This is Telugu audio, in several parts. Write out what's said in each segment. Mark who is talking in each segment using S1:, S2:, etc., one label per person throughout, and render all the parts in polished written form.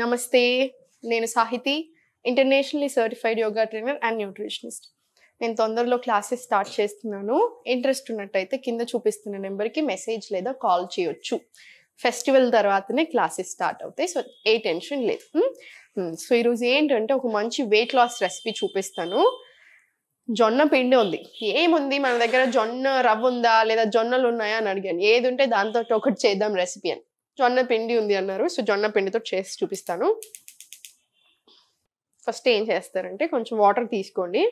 S1: నమస్తే, నేను Sahiti, internationally certified yoga trainer and nutritionist. నేను తొందరలో క్లాసెస్ స్టార్ట్ చేస్తున్నాను. ఇంట్రెస్ట్ ఉన్నట్టయితే కింద చూపిస్తున్న నెంబర్కి మెసేజ్ లేదా కాల్ చేయొచ్చు. ఫెస్టివల్ తర్వాతనే క్లాసెస్ స్టార్ట్ అవుతాయి, సో ఏ టెన్షన్ లేదు. సో ఈరోజు ఏంటంటే ఒక మంచి వెయిట్ లాస్ రెసిపీ చూపిస్తాను. జొన్న పిండి ఉంది. ఏముంది మన దగ్గర, జొన్న రవ్వ ఉందా లేదా జొన్నలు ఉన్నాయా అని అడిగాను. ఏది ఉంటే దాంతో ఒకటి చేద్దాం రెసిపీ అని. జొన్న పిండి ఉంది అన్నారు, సో జొన్న పిండితో చేసి చూపిస్తాను. ఫస్ట్ ఏం చేస్తారంటే కొంచెం వాటర్ తీసుకోండి.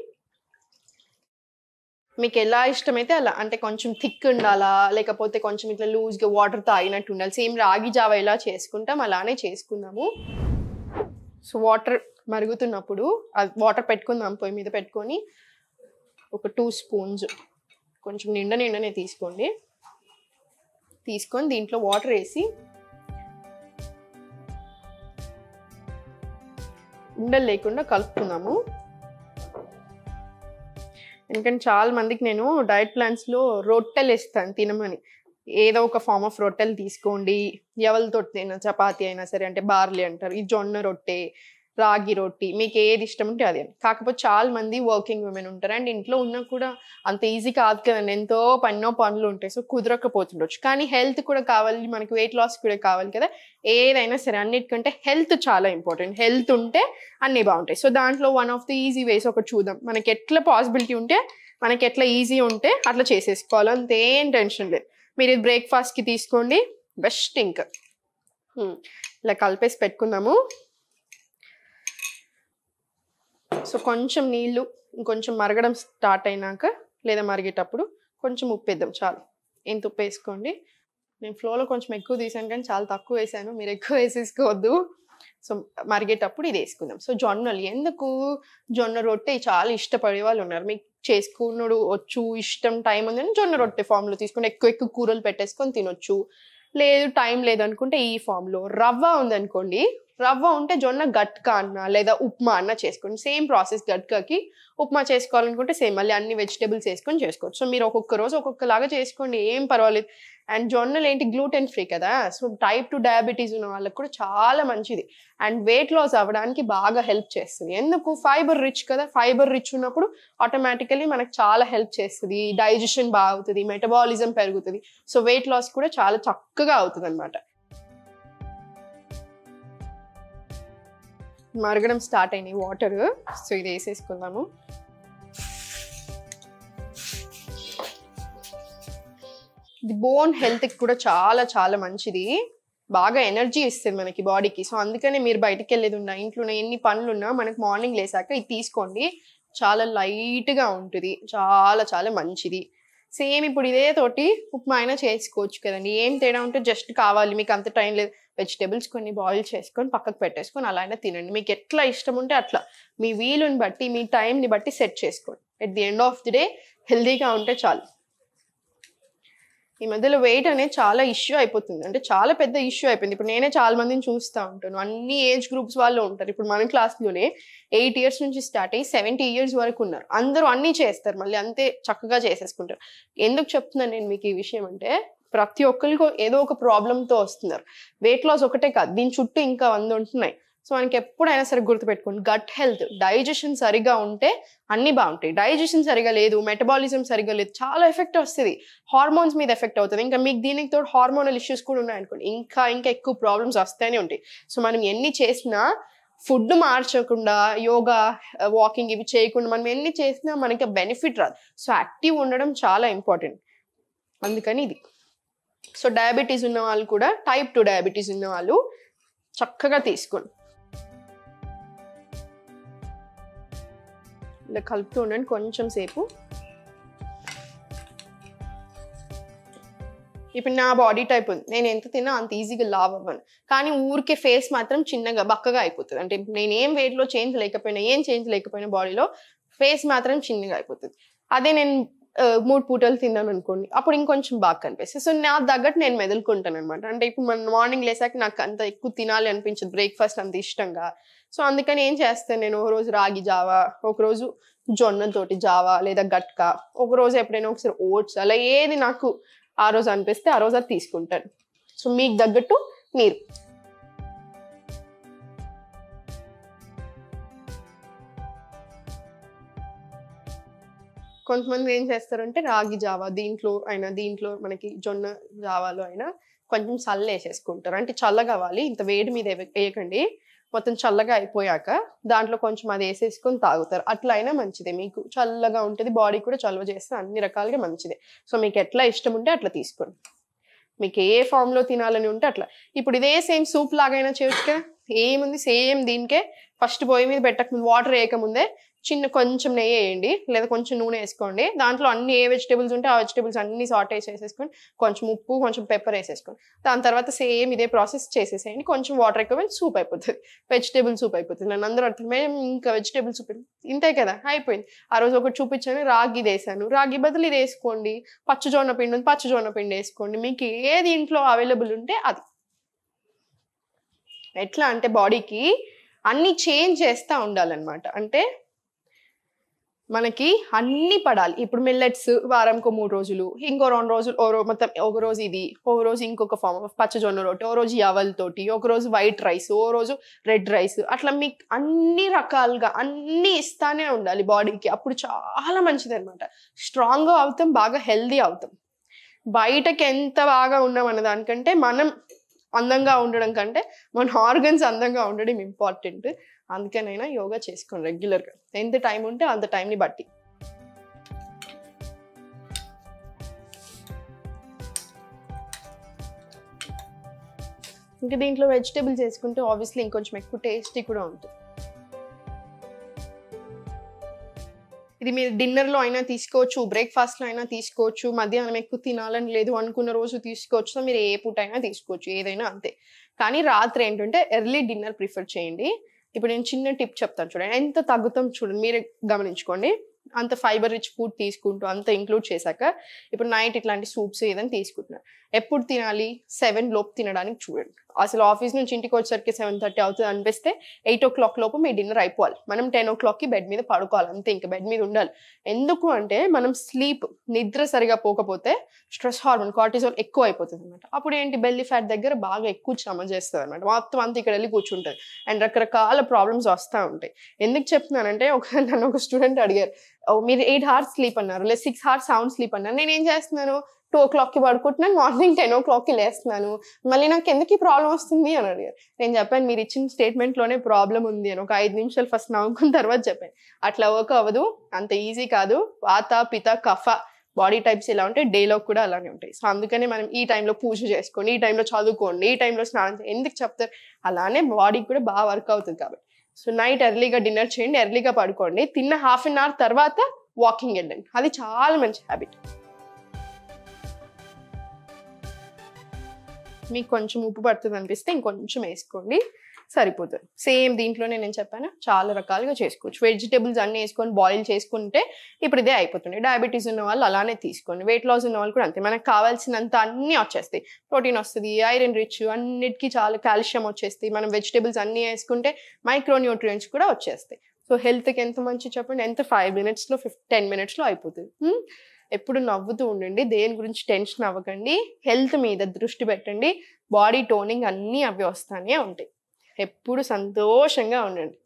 S1: మీకు ఎలా ఇష్టమైతే అలా, అంటే కొంచెం థిక్ ఉండాలా లేకపోతే కొంచెం ఇట్లా లూజ్గా వాటర్ తాగినట్టు ఉండాలి. సేమ్ రాగి జావ ఎలా చేసుకుంటాం అలానే చేసుకుందాము. సో వాటర్ మరుగుతున్నప్పుడు వాటర్ పెట్టుకుందాం, పొయ్యి మీద పెట్టుకొని ఒక 2 స్పూన్స్ కొంచెం నిండనే తీసుకోండి. తీసుకొని దీంట్లో వాటర్ వేసి ఉండలు లేకుండా కలుపుకుందాము. ఎందుకంటే చాలా మందికి నేను డైట్ ప్లాన్స్లో రొట్టెలు ఇస్తాను తినమని. ఏదో ఒక ఫార్మ్ ఆఫ్ రొట్టెలు తీసుకోండి, ఎవరితో తిన, చపాతీ అయినా సరే, అంటే బార్లీ అంటారు, ఈ జొన్న రొట్టె, రాగి రొట్టి, మీకు ఏది ఇష్టం ఉంటే అది. కాకపోతే చాలా మంది వర్కింగ్ ఉమెన్ ఉంటారు అండ్ ఇంట్లో ఉన్నా కూడా అంత ఈజీ కాదు కదండి, ఎంతో పనులు ఉంటాయి, సో కుదరకపోతుండొచ్చు. కానీ హెల్త్ కూడా కావాలి మనకి, వెయిట్ లాస్ కూడా కావాలి కదా. ఏదైనా సరే అన్నిటికంటే హెల్త్ చాలా ఇంపార్టెంట్. హెల్త్ ఉంటే అన్నీ బాగుంటాయి. సో దాంట్లో వన్ ఆఫ్ ది ఈజీ వేస్ ఒకటి చూద్దాం. మనకి ఎట్లా పాసిబిలిటీ ఉంటే, మనకి ఎట్లా ఈజీ ఉంటే అట్లా చేసేసుకోవాలి, అంతేం టెన్షన్ లేదు. మీరు ఇది బ్రేక్ఫాస్ట్కి తీసుకోండి, బెస్ట్. ఇంకా ఇలా కలిపేసి పెట్టుకుందాము. సో కొంచెం నీళ్ళు ఇంకొంచెం మరగడం స్టార్ట్ అయినాక లేదా మరిగేటప్పుడు కొంచెం ఉప్పు వేద్దాం, చాలు. ఎంత ఉప్పు వేసుకోండి. నేను ఫ్లోలో కొంచెం ఎక్కువ తీసాను కానీ చాలా తక్కువ వేసాను, మీరు ఎక్కువ వేసేసుకోవద్దు. సో మరిగేటప్పుడు ఇది వేసుకుందాం. సో జొన్నలు ఎందుకు, జొన్న రొట్టె చాలా ఇష్టపడే వాళ్ళు ఉన్నారు. మీకు చేసుకున్నాడు వచ్చు, ఇష్టం, టైం ఉందని జొన్న రొట్టె ఫామ్లో తీసుకుంటే ఎక్కువ కూరలు పెట్టేసుకొని తినొచ్చు. లేదు టైం లేదనుకుంటే ఈ ఫామ్లో. రవ్వ ఉందనుకోండి, రవ్వ ఉంటే జొన్న గట్కా అన్న లేదా ఉప్మా అన్న చేసుకోండి. Same process. గట్కాకి ఉప్మా చేసుకోవాలనుకుంటే సేమ్, మళ్ళీ అన్ని వెజిటేబుల్స్ వేసుకొని చేసుకోవచ్చు. సో మీరు ఒక్కొక్క రోజు ఒక్కొక్కలాగా చేసుకోండి, ఏం పర్వాలేదు. అండ్ జొన్నలు ఏంటి, గ్లూటెన్ ఫ్రీ కదా, సో టైప్ 2 డయాబెటీస్ ఉన్న వాళ్ళకి కూడా చాలా మంచిది. అండ్ వెయిట్ లాస్ అవ్వడానికి బాగా హెల్ప్ చేస్తుంది. ఎందుకు, ఫైబర్ రిచ్ కదా. ఫైబర్ రిచ్ ఉన్నప్పుడు ఆటోమేటికలీ మనకు చాలా హెల్ప్ చేస్తుంది. డైజెషన్ బాగా అవుతుంది, మెటబాలిజం పెరుగుతుంది. సో వెయిట్ లాస్ కూడా చాలా చక్కగా అవుతుంది అనమాట. మరగడం స్టార్ట్ అయినాయి వాటర్, సో ఇది వేసేసుకుందాము. ఇది బోన్ హెల్త్కి కూడా చాలా చాలా మంచిది, బాగా ఎనర్జీ ఇస్తుంది మనకి బాడీకి. సో అందుకనే మీరు బయటికి వెళ్ళేది ఉన్నా, ఇంట్లో ఎన్ని పనులు ఉన్నా మనకి మార్నింగ్ లేసాక ఇది తీసుకోండి. చాలా లైట్గా ఉంటుంది, చాలా చాలా మంచిది. సేమ్ ఇప్పుడు ఇదే తోటి ఉప్మా అయినా చేసుకోవచ్చు కదండి. ఏం తేడా ఉంటే, జస్ట్ కావాలి మీకు అంత టైం లేదు, వెజిటేబుల్స్ కొన్ని బాయిల్ చేసుకొని పక్కకు పెట్టేసుకొని అలా అయినా తినండి. మీకు ఎట్లా ఇష్టం ఉంటే అట్లా, మీ వీలుని బట్టి, మీ టైంని బట్టి సెట్ చేసుకోండి. At the end of the day హెల్తీగా ఉంటే చాలు. ఈ మధ్యలో వెయిట్ అనేది చాలా ఇష్యూ అయిపోతుంది, అంటే చాలా పెద్ద ఇష్యూ అయిపోయింది. ఇప్పుడు నేనే చాలా మందిని చూస్తూ ఉంటాను, అన్ని ఏజ్ గ్రూప్స్ వాళ్ళు ఉంటారు. ఇప్పుడు మన క్లాస్లోనే 8 years నుంచి స్టార్ట్ అయ్యి 70 years వరకు ఉన్నారు. అందరూ అన్నీ చేస్తారు, మళ్ళీ అంతే చక్కగా చేసేసుకుంటారు. ఎందుకు చెప్తున్నాను నేను మీకు ఈ విషయం అంటే, ప్రతి ఒక్కరికి ఏదో ఒక ప్రాబ్లంతో వస్తున్నారు. వెయిట్ లాస్ ఒకటే కాదు, దీని చుట్టూ ఇంకా 100 ఉంటున్నాయి. సో మనకి ఎప్పుడైనా సరే గుర్తుపెట్టుకోండి, గట్ హెల్త్, డైజెషన్ సరిగా ఉంటే అన్నీ బాగుంటాయి. డైజెషన్ సరిగా లేదు, మెటబాలిజం సరిగా లేదు, చాలా ఎఫెక్ట్ వస్తుంది, హార్మోన్స్ మీద ఎఫెక్ట్ అవుతుంది. ఇంకా మీకు దీనికి తోడు హార్మోనల్ ఇష్యూస్ కూడా ఉన్నాయనుకోండి, ఇంకా ఎక్కువ ప్రాబ్లమ్స్ వస్తూనే ఉంటాయి. సో మనం ఎన్ని చేసినా, ఫుడ్ మార్చకుండా, యోగా, వాకింగ్ ఇవి చేయకుండా మనం ఎన్ని చేసినా మనకి బెనిఫిట్ రాదు. సో యాక్టివ్ ఉండడం చాలా ఇంపార్టెంట్, అందుకని ఇది. సో డయాబెటీస్ ఉన్న వాళ్ళు కూడా, టైప్ 2 డయాబెటీస్ ఉన్న వాళ్ళు చక్కగా తీసుకోండి. ఇలా కలుపుతూ ఉండండి కొంచెం సేపు. ఇప్పుడు నా బాడీ టైప్ ఉంది, నేను ఎంత తిన్నా అంత ఈజీగా లావ్ అవ్వను, కానీ ఊరికే ఫేస్ మాత్రం చిన్నగా బక్కగా అయిపోతుంది. అంటే నేను ఏం వెయిట్లో చేంజ్ లేకపోయినా బాడీలో ఫేస్ మాత్రం చిన్నగా అయిపోతుంది. అదే నేను 3 పూటలు తిన్నాను అనుకోండి, అప్పుడు ఇంకొంచెం బాగా కనిపిస్తుంది. సో నా తగ్గట్టు నేను మెదులుకుంటాను అనమాట. అంటే ఇప్పుడు మన మార్నింగ్ లేసాక నాకు అంత ఎక్కువ తినాలి అనిపించదు, బ్రేక్ఫాస్ట్ అంత ఇష్టంగా. సో అందుకని ఏం చేస్తాను నేను, ఒకరోజు రాగి జావా, ఒకరోజు జొన్నతోటి జావా లేదా గట్కా, ఒకరోజు ఎప్పుడైనా ఒకసారి ఓట్స్, అలా ఏది నాకు ఆ రోజు అనిపిస్తే ఆ రోజు అది తీసుకుంటాను. సో మీకు తగ్గట్టు మీరు కొంతమంది ఏం చేస్తారంటే రాగి జావా దీంట్లో మనకి జొన్న జావాలో అయినా కొంచెం చల్ల వేసేసుకుంటారు. అంటే చల్లగా అవ్వాలి, ఇంత వేడి మీద వేయకండి. మొత్తం చల్లగా అయిపోయాక దాంట్లో కొంచెం అది వేసేసుకొని తాగుతారు. అట్లా అయినా మంచిదే, మీకు చల్లగా ఉంటుంది, బాడీ కూడా చల్లవ చేస్తే అన్ని రకాలుగా మంచిదే. సో మీకు ఎట్లా ఇష్టం ఉంటే అట్లా తీసుకోండి, మీకు ఏ ఫామ్లో తినాలని ఉంటే అట్లా. ఇప్పుడు ఇదే సేమ్ సూప్ లాగైనా చేయొచ్చు. ఏముంది, సేమ్ దీనికే ఫస్ట్ పొయ్యి మీద పెట్టకముందు వాటర్ వేయకముందే కొంచెం నెయ్యి వేయండి, లేదా కొంచెం నూనె వేసుకోండి. దాంట్లో అన్ని ఏ వెజిటేబుల్స్ ఉంటే ఆ వెజిటేబుల్స్ అన్ని సాటే చేసేసుకొని కొంచెం ఉప్పు కొంచెం పెప్పర్ వేసేసుకోండి. దాని తర్వాత సేమ్ ఇదే ప్రాసెస్ చేసేసేయండి. కొంచెం వాటర్ ఎక్కువ సూప్ అయిపోతుంది, వెజిటేబుల్ సూప్ అయిపోతుంది. నన్ను అందరూ అర్థం ఇంకా వెజిటేబుల్ సూప్ ఇంతే కదా అయిపోయింది. ఆ రోజు ఒకటి చూపించాను, రాగి వేసాను, రాగి బదులు ఇది వేసుకోండి. పచ్చజొన్న పిండి ఉంది, పచ్చజొన్న పిండి వేసుకోండి. మీకు ఏది ఇంట్లో అవైలబుల్ ఉంటే అది. ఎట్లా అంటే బాడీకి అన్ని చేంజ్ చేస్తూ ఉండాలన్నమాట. అంటే మనకి అన్ని పడాలి. ఇప్పుడు మిల్లెట్స్ వారంకో 3 రోజులు, ఇంకో 2 రోజులు మొత్తం ఒక రోజు ఇది, ఒక రోజు ఇంకొక ఫామ్ పచ్చజొన్న రొట్టె, ఓ రోజు యవలతోటి, ఒక రోజు వైట్ రైస్, ఓ రోజు రెడ్ రైస్. అట్లా మీకు అన్ని రకాలుగా అన్ని ఇస్తానే ఉండాలి బాడీకి. అప్పుడు చాలా మంచిది అనమాట. స్ట్రాంగ్గా అవుతాం, బాగా హెల్దీ అవుతాం. బయటకి ఎంత బాగా ఉన్నాం అన్న దానికంటే మనం అందంగా ఉండడం కంటే మన ఆర్గన్స్ అందంగా ఉండడం ఇంపార్టెంట్. అందుకనైనా యోగా చేసుకోండి రెగ్యులర్గా, ఎంత టైం ఉంటే అంత టైంని బట్టి. ఇంకా దీంట్లో వెజిటేబుల్స్ వేసుకుంటే ఆబ్వియస్లీ ఇంకొంచెం ఎక్కువ టేస్టీ కూడా ఉంటుంది. ఇది మీరు డిన్నర్లో అయినా తీసుకోవచ్చు, బ్రేక్ఫాస్ట్లో అయినా తీసుకోవచ్చు, మధ్యాహ్నం ఎక్కువ తినాలని లేదు అనుకున్న రోజు తీసుకోవచ్చు. సో మీరు ఏ పూట అయినా తీసుకోవచ్చు, ఏదైనా అంతే. కానీ రాత్రి ఏంటంటే ఎర్లీ డిన్నర్ ప్రిఫర్ చేయండి. ఇప్పుడు నేను చిన్న టిప్ చెప్తాను చూడండి, ఎంత తగ్గుతాం చూడండి, మీరే గమనించుకోండి. అంత ఫైబర్ రిచ్ ఫుడ్ తీసుకుంటూ అంత ఇంక్లూడ్ చేశాక ఇప్పుడు నైట్ ఇట్లాంటి సూప్స్ ఏదైనా తీసుకుంటున్నారు. ఎప్పుడు తినాలి? 7 లోపు తినడానికి చూడండి. అసలు ఆఫీస్ నుంచి ఇంటికి వచ్చేసరికి 7:30 అవుతుంది అనిపిస్తే 8 o'clock లోపు మీ డిన్నర్ అయిపోవాలి. మనం 10 o'clockకి బెడ్ మీద పడుకోవాలి అంతే, ఇంకా బెడ్ మీద ఉండాలి. ఎందుకు అంటే మనం నిద్ర సరిగా పోకపోతే స్ట్రెస్ హార్మోన్ కార్టిజోల్ ఎక్కువ అయిపోతుంది అనమాట. అప్పుడు ఏంటి, బెల్లీ ఫ్యాట్ దగ్గర బాగా ఎక్కువ శ్రమ చేస్తుంది అనమాట. మొత్తం అంతా ఇక్కడ వెళ్ళి కూర్చుంటుంది అండ్ రకరకాల ప్రాబ్లమ్స్ వస్తూ ఉంటాయి. ఎందుకు చెప్తున్నానంటే నన్ను ఒక స్టూడెంట్ అడిగారు, మీరు 8 hours స్లీప్ అన్నారు, లేదా 6 hours సౌండ్ స్లీప్ అన్నారు. నేను ఏం చేస్తున్నాను, 2 o'clockకి పడుకుంటున్నాను, మార్నింగ్ 10 o'clockకి లేస్తున్నాను, మళ్ళీ నాకు ఎందుకు ఈ ప్రాబ్లం వస్తుంది అని అడిగారు. నేను చెప్పాను, మీరు ఇచ్చిన స్టేట్మెంట్లోనే ప్రాబ్లం ఉంది అని. ఒక 5 నిమిషాలు ఫస్ట్ నవ్వుకున్న తర్వాత చెప్పాను. అట్లా వర్క్ అవ్వదు, అంత ఈజీ కాదు. వాత పిత కఫ బాడీ టైప్స్ ఎలా ఉంటాయి, డేలో కూడా అలానే ఉంటాయి. సో అందుకనే మనం ఈ టైంలో పూజ చేసుకోండి, ఈ టైంలో చదువుకోండి, ఈ టైంలో స్నానం చేయండి ఎందుకు చెప్తారు, అలానే బాడీకి కూడా బాగా వర్క్ అవుతుంది కాబట్టి. సో నైట్ ఎర్లీగా డిన్నర్ చేయండి, ఎర్లీగా పడుకోండి, తిన్న 1/2 hour తర్వాత వాకింగ్ వెళ్ళండి, అది చాలా మంచి హ్యాబిట్. మీకు కొంచెం ఉప్పు పడుతుంది అనిపిస్తే ఇంకొంచెం వేసుకోండి, సరిపోతుంది. సేమ్ దీంట్లోనే నేను చెప్పాను చాలా రకాలుగా చేసుకోవచ్చు. వెజిటేబుల్స్ అన్నీ వేసుకొని బాయిల్ చేసుకుంటే ఇప్పుడు ఇదే అయిపోతుంది. డయాబెటీస్ ఉన్న వాళ్ళు అలానే తీసుకోండి, వెయిట్ లాస్ ఉన్న వాళ్ళు కూడా అంతే. మనకు కావాల్సినంత అన్నీ వచ్చేస్తాయి, ప్రోటీన్ వస్తుంది, ఐరన్ రిచ్, అన్నిటికీ చాలా కాల్షియం వచ్చేస్తాయి. మనం వెజిటేబుల్స్ అన్నీ వేసుకుంటే మైక్రోన్యూట్రియంట్స్ కూడా వచ్చేస్తాయి. సో హెల్త్కి ఎంత మంచి చెప్పండి, ఎంత 5 minutesలో 10 minutesలో అయిపోతుంది. ఎప్పుడు నవ్వుతూ ఉండండి, దేని గురించి టెన్షన్ అవ్వకండి, హెల్త్ మీద దృష్టి పెట్టండి, బాడీ టోనింగ్ అన్నీ అవి వస్తానే ఉంటాయి. ఎప్పుడు సంతోషంగా ఉండండి.